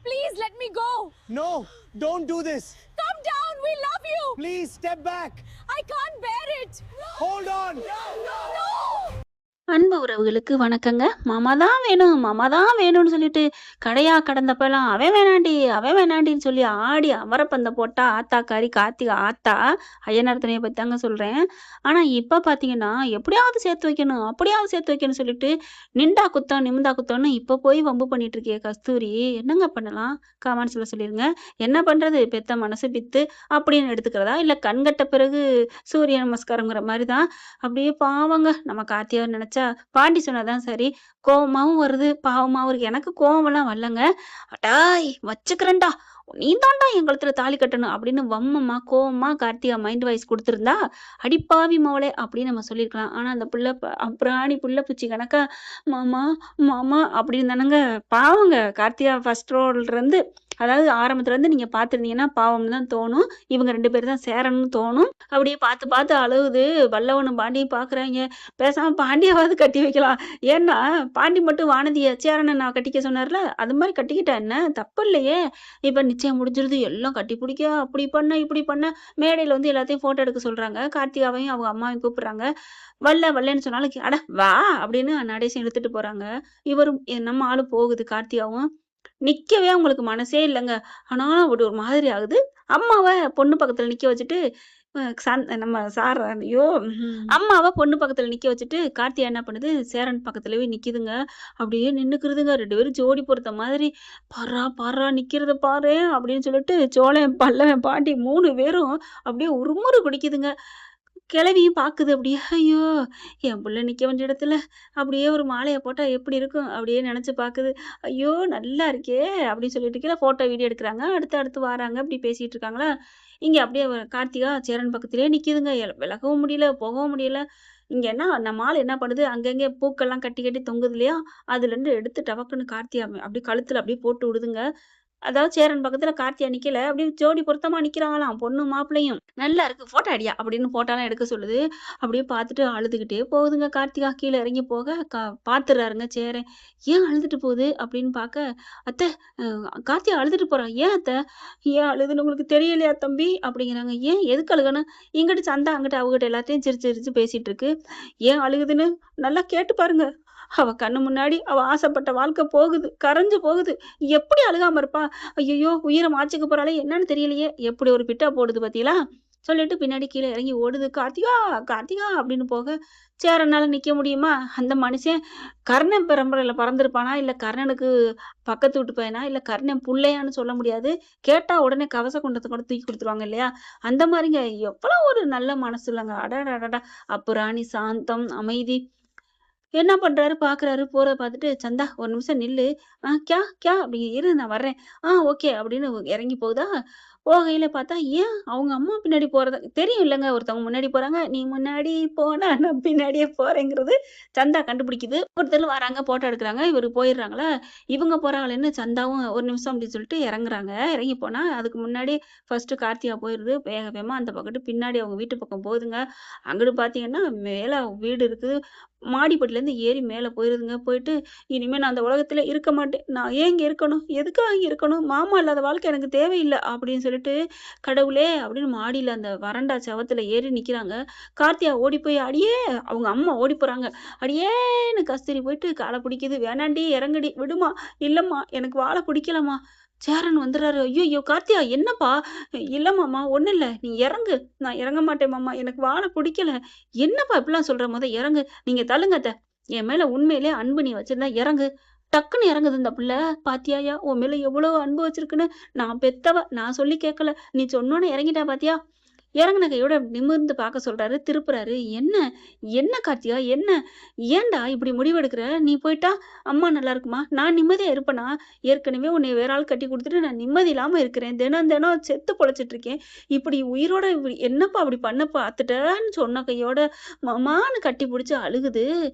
Please let me go. No, don't do this. Come down. We love you. Please step back. I can't bear it. Hold on. No. அன்பு உறவுகளுக்கு வணக்கங்க. மாமா தான் வேணும், மாமா தான் வேணும்னு சொல்லிட்டு கடையா கடந்தப்பெல்லாம் அவன் வேணாண்டின்னு சொல்லி ஆடி அவரப்பந்த போட்டா ஆத்தாக்காரி கார்த்திகா ஆத்தா. ஐயனார் துணையை பற்றி தாங்க சொல்கிறேன். ஆனால் இப்போ பார்த்தீங்கன்னா எப்படியாவது சேர்த்து வைக்கணும், அப்படியாவது சேர்த்து வைக்கணும்னு சொல்லிட்டு நிண்டா குத்தம் நிமிந்தா குத்தம்னு இப்போ போய் வம்பு பண்ணிட்டு இருக்கே கஸ்தூரி. என்னங்க பண்ணலாம்? காமெண்ட்ஸில் சொல்லிடுங்க. என்ன பண்ணுறது, பெத்த மனசு பித்து அப்படின்னு எடுத்துக்கிறதா, இல்லை கண்கட்ட பிறகு சூரிய நமஸ்காரங்கிற மாதிரி தான். அப்படியே பாவங்க நம்ம கார்த்தியாவை நினச்சா. பாண்டி சொன்னதான் சரி. கோவமாவும் வருது, பாவமாவும் இருக்கு. எனக்கு கோவமெல்லாம் வரலங்க. அடாய் வச்சுக்கிறேன்டா, நீ தாண்டா என் கழுத்துல தாலி கட்டணும் அப்படின்னு வம்மமா கோவமா கார்த்திகா மைண்ட் வாய்ஸ் கொடுத்துருந்தா அடிப்பாவி மோளே அப்படின்னு நம்ம சொல்லியிருக்கலாம். ஆனா அந்த புள்ள அப்புறாணி புள்ள பூச்சி கணக்கா மாமா மாமா அப்படின்னு தானங்க. பாவங்க கார்த்திகா ஃபர்ஸ்ட் ரோல்ல இருந்து, அதாவது ஆரம்பத்துல இருந்து நீங்க பாத்துருந்தீங்கன்னா பாவம் தான் தோணும். இவங்க 2 பேரும் தான் சேரணும்னு தோணும். அப்படியே பார்த்து பார்த்து அழுகுது. வல்லவனும் பாண்டியும் பாக்குறாங்க. பேசாம பாண்டியாவது கட்டி வைக்கலாம். ஏன்னா பாண்டி மட்டும் வானதிய சேரனை நான் கட்டிக்க சொன்னார்ல, அது மாதிரி கட்டிக்கிட்டா என்ன தப்பு இல்லையே. இப்ப நிச்சயம் முடிஞ்சிருது. எல்லாம் கட்டி பிடிக்க அப்படி பண்ண இப்படி பண்ண மேடையில வந்து எல்லாத்தையும் போட்டோ எடுக்க சொல்றாங்க. கார்த்திகாவையும் அவங்க அம்மாவையும் கூப்பிடுறாங்க. வல்லன்னு சொன்னாலும் அட வா அப்படின்னு நடேசம் எடுத்துட்டு போறாங்க. இவரும் நம்ம ஆளு போகுது. கார்த்திகாவும் நிக்கவே அவங்களுக்கு மனசே இல்லைங்க. ஆனாலும் அப்படி ஒரு மாதிரி ஆகுது. அம்மாவை பொண்ணு பக்கத்துல நிக்க வச்சுட்டு நம்ம சார் ஐயோ அம்மாவை பொண்ணு பக்கத்துல நிக்க வச்சுட்டு கார்த்தியா என்ன பண்ணுது, சேரன் பக்கத்துலவே நிக்குதுங்க. அப்படியே நின்னுக்குறதுங்க. 2 பேரும் ஜோடி பொறுத்த மாதிரி. பாரா நிக்கிறத பாரு அப்படின்னு சொல்லிட்டு சோழன் பல்லவன் பாண்டி 3 பேரும் அப்படியே உருமுறு குடிக்குதுங்க. கிளவியும் பாக்குது. அப்படியே ஐயோ என் புள்ள நிக்க வேண்டிய இடத்துல அப்படியே ஒரு மாலையை போட்டா எப்படி இருக்கும் அப்படியே நினைச்சு பாக்குது. ஐயோ நல்லா இருக்கே அப்படின்னு சொல்லிட்டு கீழே போட்டோ வீடியோ எடுக்கிறாங்க. அடுத்து வராங்க. அப்படி பேசிட்டு இருக்காங்களா. இங்க அப்படியே கார்த்திகா சேரன் பக்கத்திலேயே நிக்குதுங்க. விலகவும் முடியல, போகவும் முடியல. இங்க என்ன நம்ம ஆள் என்ன பண்ணுது, அங்கங்க பூக்கெல்லாம் கட்டி கட்டி தொங்குது இல்லையா, அதுல இருந்து எடுத்து டபக்குன்னு கார்த்திகா அப்படியே கழுத்துல அப்படியே போட்டு விடுதுங்க. அதாவது சேரன் பக்கத்துல கார்த்தியா நிக்கல, அப்படியே ஜோடி பொருத்தமா நிக்கிறாங்களாம் பொண்ணு மாப்பிள்ளையும். நல்லா இருக்கு போட்டோ அடியா அப்படின்னு போட்டோலாம் எடுக்க சொல்லுது. அப்படியே பார்த்துட்டு அழுதுகிட்டே போகுதுங்க. கார்த்திகா கீழே இறங்கி போக பாத்துறாருங்க சேரன். ஏன் அழுதுட்டு போகுது அப்படின்னு பார்க்க, அத்தை கார்த்தியா அழுதுட்டு போறா. ஏன் அத்தை, ஏன் அழுதுன்னு உங்களுக்கு தெரியலையா தம்பி அப்படிங்கிறாங்க. ஏன் எதுக்கு அழுகணும், இங்கிட்டு சந்தா அங்கிட்ட அவகிட்ட எல்லாத்தையும் சிரிச்சு சிரிச்சு பேசிட்டு இருக்கு. ஏன் அழுகுதுன்னு நல்லா கேட்டு பாருங்க. அவ கண்ணு முன்னாடி அவ ஆசைப்பட்ட வாழ்க்கை போகுது, கரைஞ்சு போகுது. எப்படி அழுகாம இருப்பா? ஐயோ உயிரை மாச்சுக்க போறாளே என்னன்னு தெரியலையே. எப்படி ஒரு பிட்டா போடுது பாத்தீங்களா சொல்லிட்டு பின்னாடி கீழே இறங்கி ஓடுது. கார்த்திகா கார்த்திகா அப்படின்னு போக சேரனால நிக்க முடியுமா? அந்த மனுஷன் கர்ணன் பரம்பரையில பறந்திருப்பானா, இல்ல கர்ணனுக்கு பக்கத்து விட்டு பையனா, இல்ல கர்ணன் புள்ளையான்னு சொல்ல முடியாது. கேட்டா உடனே கவச குண்டத்தை கூட தூக்கி கொடுத்துருவாங்க இல்லையா, அந்த மாதிரிங்க. எவ்வளவு ஒரு நல்ல மனசு இல்லைங்க. அடடா அப்புறாணி சாந்தம் அமைதி. என்ன பண்றாரு பாக்குறாரு. போறத பார்த்துட்டு சந்தா ஒரு நிமிஷம் நில்லு. கியா கியா அப்படி இரு நான் வர்றேன். ஓகே அப்படின்னு இறங்கி போகுதா. போகையில பார்த்தா ஏன் அவங்க அம்மா பின்னாடி போறத தெரியும் இல்லைங்க. ஒருத்தவங்க முன்னாடி போறாங்க, நீ முன்னாடி போனா நான் பின்னாடியே போறேங்கிறது சந்தா கண்டுபிடிக்குது. ஒருத்தர் வராங்க போட்டோ எடுக்கிறாங்க. இவரு போயிடுறாங்களா. இவங்க போறாங்களேன்னு சந்தாவும் ஒரு நிமிஷம் அப்படின்னு சொல்லிட்டு இறங்குறாங்க. இறங்கி போனா அதுக்கு முன்னாடி ஃபர்ஸ்ட் கார்த்திகா போயிருது. வேக வேகமா அந்த பக்கத்து பின்னாடி அவங்க வீட்டு பக்கம் போகுதுங்க. அங்கிட்டு பாத்தீங்கன்னா மேல வீடு இருக்கு. மாடிப்பட்டிலேருந்து ஏறி மேலே போயிருதுங்க. போயிட்டு இனிமே நான் அந்த உலகத்துல இருக்க மாட்டேன், நான் ஏன் இங்க இருக்கணும், எதுக்காக இங்க இருக்கணும், மாமா இல்லாத வாழ்க்கை எனக்கு தேவையில்லை அப்படின்னு சொல்லிட்டு கடவுளே அப்படின்னு மாடியில அந்த வறண்டா செவத்துல ஏறி நிக்கிறாங்க. கார்த்தியா ஓடி போய் அடியே, அவங்க அம்மா ஓடி போறாங்க. அடியேன்னு கஸ்தூரி போயிட்டு காலை பிடிக்குது. வேணாண்டி இறங்குடி விடுமா. இல்லம்மா எனக்கு வாழை பிடிக்கலம்மா. சேரன் வந்துடுறாரு. ஐயோ கார்த்தியா என்னப்பா. இல்ல மாமா ஒண்ணும் இல்ல, நீ இறங்கு. நான் இறங்க மாட்டேன் மாமா, எனக்கு வாழை பிடிக்கல. என்னப்பா இப்படிலாம் சொல்ற, போத இறங்கு. நீங்க தள்ளுங்க அத்தை, என் மேல உண்மையிலே அன்பு நீ வச்சிருந்தா இறங்கு. டக்குன்னு இறங்குது இந்த பிள்ளை. பாத்தியாயா உன் மேல எவ்வளவு அன்பு வச்சிருக்குன்னு. நான் பெத்தவ, நான் சொல்லி கேட்கல, நீ சொன்னோன்னு இறங்கிட்டா பாத்தியா. இறங்குன கையோட நிமிர்ந்து பார்க்க சொல்றாரு. திருப்புறாரு. என்ன என்ன கார்த்தியா என்ன, ஏன்டா இப்படி முடிவெடுக்கிற? நீ போயிட்டா அம்மா நல்லா இருக்குமா, நான் நிம்மதியா இருப்பேனா? ஏற்கனவே உன்னை வேற ஆள் கட்டி கொடுத்துட்டு நான் நிம்மதி இல்லாம இருக்கிறேன். தினம் செத்து பொழைச்சிட்டு இருக்கேன். இப்படி உயிரோட என்னப்பா அப்படி பண்ண பார்த்துட்டேன்னு சொன்ன கையோட மாமான்னு கட்டி பிடிச்சி அழுகுது.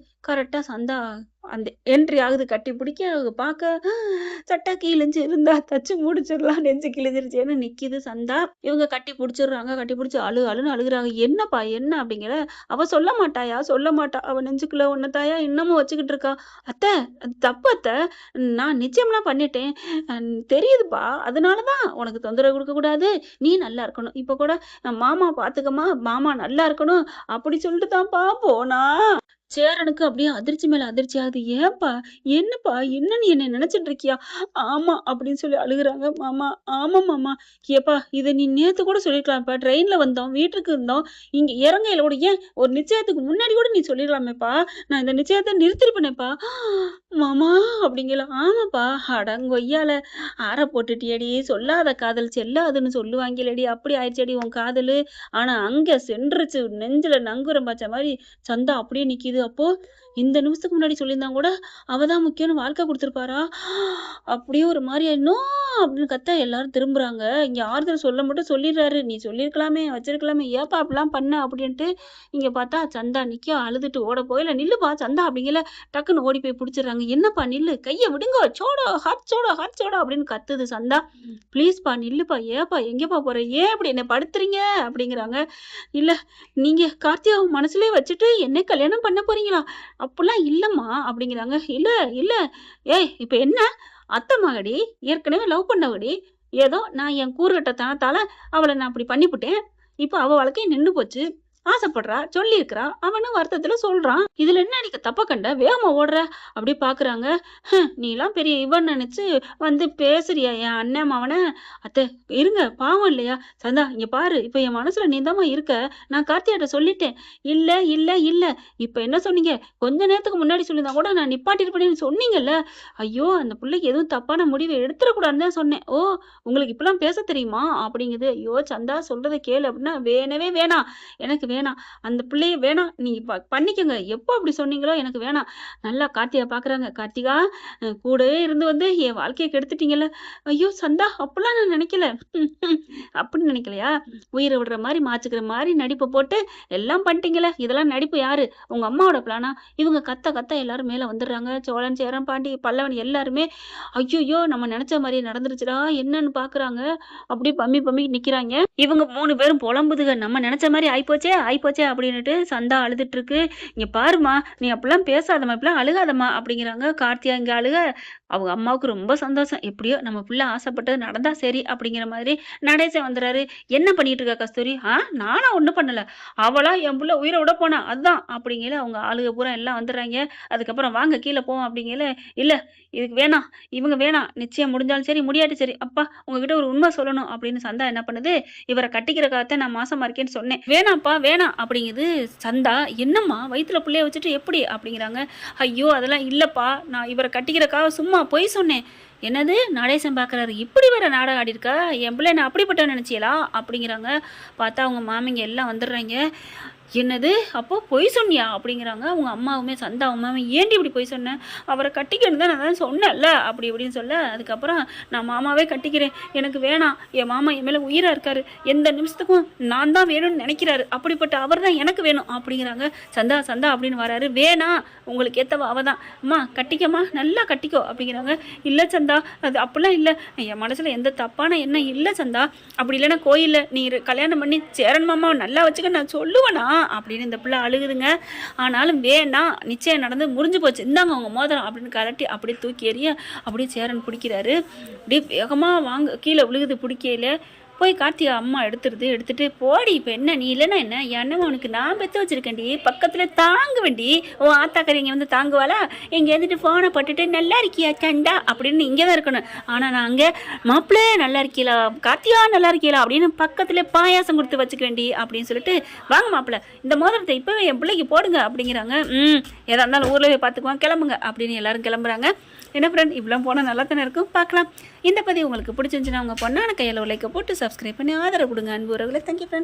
கரெக்டா சந்தா அந்த என்ட்ரி ஆகுது. கட்டி பிடிக்க பார்க்க சட்டை கிழிஞ்சு இருந்தா தச்சு முடிச்சிடலாம், நெஞ்சு கிழிஞ்சிருச்சேன்னு நிக்குது சந்தா. இவங்க கட்டி பிடிச்சிடுறாங்க. கட்டி பிடிச்சி அழுன்னு அழுகுறாங்க. என்னப்பா என்ன அப்படிங்கிற. அவ சொல்ல மாட்டாயா, சொல்ல மாட்டா. அவ நெஞ்சுக்குள்ள ஒன்னதாயா இன்னமும் வச்சுக்கிட்டு இருக்கா. அத்தை அது தப்பு அத்தை, நான் நிச்சயம்லாம் பண்ணிட்டேன், தெரியுதுப்பா, அதனாலதான் உனக்கு தொந்தரவு கொடுக்க கூடாது, நீ நல்லா இருக்கணும், இப்ப கூட மாமா பாத்துக்கமா, மாமா நல்லா இருக்கணும் அப்படி சொல்லிட்டு தான்ப்பா போனா. சேரனுக்கு அப்படியே அதிர்ச்சி மேல அதிர்ச்சி ஆகுது. ஏன்பா என்னப்பா என்ன நீ என்ன நினைச்சிட்டு இருக்கியா? ஆமா அப்படின்னு சொல்லி அழுகுறாங்க. மாமா ஆமா மாமா. ஏப்பா இதை நீ நேத்து கூட சொல்லிருக்கலாம்ப்பா, ட்ரெயின்ல வந்தோம், வீட்டுக்கு இருந்தோம், இங்க இறங்கையில கூட ஏன் ஒரு நிச்சயத்துக்கு முன்னாடி கூட நீ சொல்லிடலாமேப்பா, நான் இந்த நிச்சயத்தை நிறுத்திருப்பேனேப்பா. மாமா அப்படிங்கல. ஆமாப்பா அடங்கொய்யால ஆற போட்டுட்டியடி, சொல்லாத காதல் செல்லாதுன்னு சொல்லுவாங்களேடி, அப்படி ஆயிடுச்சடி உன் காதலு. ஆனா அங்க சென்றுச்சு, நெஞ்சில நங்குரம் பாய்ச்ச மாதிரி சந்தா அப்படியே நிக்குது. அப்போ இந்த நிமிஷத்துக்கு முன்னாடி சொல்லியிருந்தா கூட அவதான் முக்கியம்னு வாழ்க்கை கொடுத்துருப்பாரா? அப்படியே ஒரு மாதிரி இன்னும் அப்படின்னு கத்த எல்லாரும் திரும்புறாங்க. இங்க ஆறுதல் சொல்ல மட்டும் சொல்லிடுறாரு, நீ சொல்லியிருக்கலாமே வச்சிருக்கலாமே, ஏப்பா அப்படிலாம் பண்ண அப்படின்ட்டு. இங்க பார்த்தா சந்தா நிக்க அழுதுட்டு ஓட போயில. நில்லுப்பா சந்தா அப்படிங்கல. டக்குன்னு ஓடி போய் பிடிச்சிடுறாங்க. என்னப்பா நில்லு, கையை விடுங்க, soda hot soda hot soda அப்படின்னு கத்துது சந்தா. ப்ளீஸ்ப்பா நில்லுப்பா, ஏப்பா எங்கேப்பா போற, ஏன் அப்படி என்ன படுத்துறீங்க அப்படிங்கிறாங்க. இல்ல நீங்க கார்த்தியாவை மனசுலயே வச்சுட்டு என்ன கல்யாணம் பண்ண போறீங்களா? அப்படிலாம் இல்லம்மா அப்படிங்கிறாங்க. இல்ல இல்ல ஏய் இப்ப என்ன, அத்தை மகடி, ஏற்கனவே லவ் பண்ணவடி, ஏதோ நான் என் கூறுகட்ட தனத்தால அவளை நான் அப்படி பண்ணிவிட்டேன், இப்ப அவ வாழ்க்கை நின்னு போச்சு, ஆசைப்படுறா, சொல்லியிருக்கிறா, அவனும் வருத்தத்துல சொல்றான், இதுல என்ன நீங்க தப்ப கண்ட, வேகமா ஓடுற அப்படி பாக்குறாங்க. நீ எல்லாம் பெரிய இவன் நினைச்சு வந்து பேசுறியா என் அண்ணன் மாவன? அத்தை இருங்க, பாவம் இல்லையா? சந்தா இங்க பாரு, இப்ப என் மனசுல நீதாம்மா இருக்க, நான் கார்த்தியாட்ட சொல்லிட்டேன். இல்ல இல்ல இல்ல இப்ப என்ன சொன்னீங்க, கொஞ்ச நேரத்துக்கு முன்னாடி சொல்லியிருந்தா கூட நான் நிப்பாட்டிருப்பேன்னு சொன்னீங்கல்ல. ஐயோ அந்த பிள்ளைக்கு எதுவும் தப்பான முடிவை எடுத்துடக்கூடாதுன்னு தான் சொன்னேன். ஓ உங்களுக்கு இப்பெல்லாம் பேச தெரியுமா அப்படிங்குது. ஐயோ சந்தா சொல்றதை கேளு அப்படின்னா, வேணவே வேணாம், எனக்கு வேணாம், அந்த பிள்ளைய வேணாம், நீங்க பண்ணிக்கங்க, எப்போ அப்படி சொன்னீங்களோ எனக்கு வேணாம். நல்லா கார்த்திகா பாக்குறாங்க. கார்த்திகா கூடவே இருந்து வந்து என் வாழ்க்கையை கெடுத்துட்டீங்கல்ல. ஐயோ சந்தா அப்படிலாம் நான் நினைக்கல. அப்படின்னு நினைக்கலையா? உயிரை விடுற மாதிரி மாச்சுக்கிற மாதிரி நடிப்பை போட்டு எல்லாம் பண்ணிட்டீங்கல்ல, இதெல்லாம் நடிப்பு யாரு, உங்க அம்மாவோட பிளானா? இவங்க கத்த கத்த எல்லாரும் மேல வந்துடுறாங்க. சோழன் சேரன் பாண்டி பல்லவன் எல்லாருமே ஐயோ நம்ம நினைச்ச மாதிரியே நடந்துருச்சுடா என்னன்னு பாக்குறாங்க. அப்படியே பம்மி பம்மி நிக்கிறாங்க. இவங்க 3 பேரும் புலம்புதுக, நம்ம நினைச்ச மாதிரி ஆயிப்போச்சே ஆயிப்போச்சே அப்படின்னுட்டு. சந்தா அழுதுட்டு இருக்கு. இங்க பாருமா, நீ அப்படிலாம் பேசாதம்மா, இப்படிலாம் அழுகாதம்மா அப்படிங்கிறாங்க. கார்த்தியா இங்க அழுக. அவங்க அம்மாவுக்கு ரொம்ப சந்தோஷம், எப்படியோ நம்ம பிள்ளை ஆசைப்பட்டது நடந்தா சரி அப்படிங்கிற மாதிரி. நடேசன் வந்துடுறாரு. என்ன பண்ணிட்டு இருக்கா கஸ்தூரி? நானா ஒண்ணும் பண்ணல, அவளா என் பிள்ளை உயிரை விட போனா அதான் அப்படிங்கல. அவங்க ஆளுக பூரா எல்லாம் வந்துடுறாங்க. அதுக்கப்புறம் வாங்க கீழே போவோம் அப்படிங்கல. இல்ல இதுக்கு வேணாம், இவங்க வேணாம், நிச்சயம் முடிஞ்சாலும் சரி முடியாட்டி சரி, அப்பா உங்ககிட்ட ஒரு உண்மை சொல்லணும் அப்படின்னு சந்தா என்ன பண்ணுது, இவரை கட்டிக்கிறக்காகத்தான் நான் மாசமா இருக்கேன்னு சொன்னேன், வேணாம்ப்பா வேணாம் அப்படிங்குது. சந்தா என்னம்மா வயிற்றுல பிள்ளைய வச்சுட்டு எப்படி அப்படிங்கிறாங்க. ஐயோ அதெல்லாம் இல்லப்பா, நான் இவரை கட்டிக்கிறக்காக சும்மா பொய் சொன்னேன். என்னது நடேசன் பார்க்குறாரு, இப்படி வேற நாடகம் ஆடி இருக்கா, என் பிள்ளை நான் அப்படிப்பட்ட நினச்சியலா அப்படிங்கிறாங்க. பார்த்தா அவங்க மாமிங்க எல்லாம் வந்துடுறாங்க. என்னது அப்போ பொய் சொன்னியா அப்படிங்கிறாங்க. அவங்க அம்மாவுமே சந்தா அம்மாவுமே ஏண்டி இப்படி பொய் சொன்னேன், அவரை கட்டிக்கணும் தான் நான் தான் சொன்னேன்ல அப்படி இப்படின்னு சொல்ல. அதுக்கப்புறம் நான் மாமாவே கட்டிக்கிறேன், எனக்கு வேணாம், என் மாமா என் மேலே உயிராக இருக்காரு, எந்த நிமிஷத்துக்கும் நான் தான் வேணும்னு நினைக்கிறாரு, அப்படிப்பட்ட அவர் தான் எனக்கு வேணும் அப்படிங்கிறாங்க. சந்தா சந்தா அப்படின்னு வராரு. வேணாம் உங்களுக்கு ஏற்றவா அவ தான், அம்மா கட்டிக்கம்மா நல்லா கட்டிக்கோ அப்படிங்கிறாங்க. இல்லை சந்தா அது அப்படிலாம் இல்லை, என் மனசில் எந்த தப்பான எண்ணம் இல்லை சந்தா, அப்படி இல்லைன்னா கோயிலில் நீ கல்யாணம் பண்ணி சேரன் மாமாவை நல்லா வச்சுக்க நான் சொல்லுவேனா அப்படின்னு இந்த பிள்ளை அழுகுதுங்க. ஆனாலும் வேணாம், நிச்சயம் நடந்து முடிஞ்சு போச்சு, இந்தாங்க அவங்க மோதிரம் அப்படின்னு கலட்டி அப்படியே தூக்கி எறிய அப்படியே சேரன் பிடிக்கிறாரு. அப்படியே வேகமாக வாங்க கீழே விழுகுது. பிடிக்கையில போய் கார்த்திகா அம்மா எடுத்துட்டு போடி, இப்போ என்ன நீ இல்லைன்னா என்ன, என்னமோ உனக்கு நான் பெற்று வச்சிருக்கேன்டி, பக்கத்தில் தாங்க வேண்டி, ஓ ஆத்தாக்கரை இங்கே வந்து தாங்குவாளா, இங்கே இருந்துட்டு ஃபோனை பட்டுட்டு நல்லா இருக்கியா சண்டா அப்படின்னு இங்கே தான் இருக்கணும். ஆனால் நான் அங்கே மாப்பிள்ளை நல்லா இருக்கீங்களா, கார்த்திகா நல்லா இருக்கீங்களா அப்படின்னு பக்கத்தில் பாயாசம் கொடுத்து வச்சுக்க வேண்டி அப்படின்னு சொல்லிட்டு, வாங்க மாப்பிள்ளை இந்த மோதிரத்தை இப்போவே என் பிள்ளைக்கு போடுங்க அப்படிங்கிறாங்க. எதா இருந்தாலும் ஊரில் போய் பார்த்துக்குவோம், கிளம்புங்க அப்படின்னு எல்லாரும் கிளம்புறாங்க. என்ன ஃப்ரெண்ட் இவ்வளோ போனால் நல்லா தானே இருக்கும், பார்க்கலாம். இந்த பதிவு உங்களுக்கு பிடிச்சிருந்துச்சுன்னா உங்கள் பொண்ணான கையில் லைக்கை போட்டு சப்ஸ்கிரைப் பண்ணி ஆதரவு கொடுங்க அன்பு உறவுகளை. Thank you friend.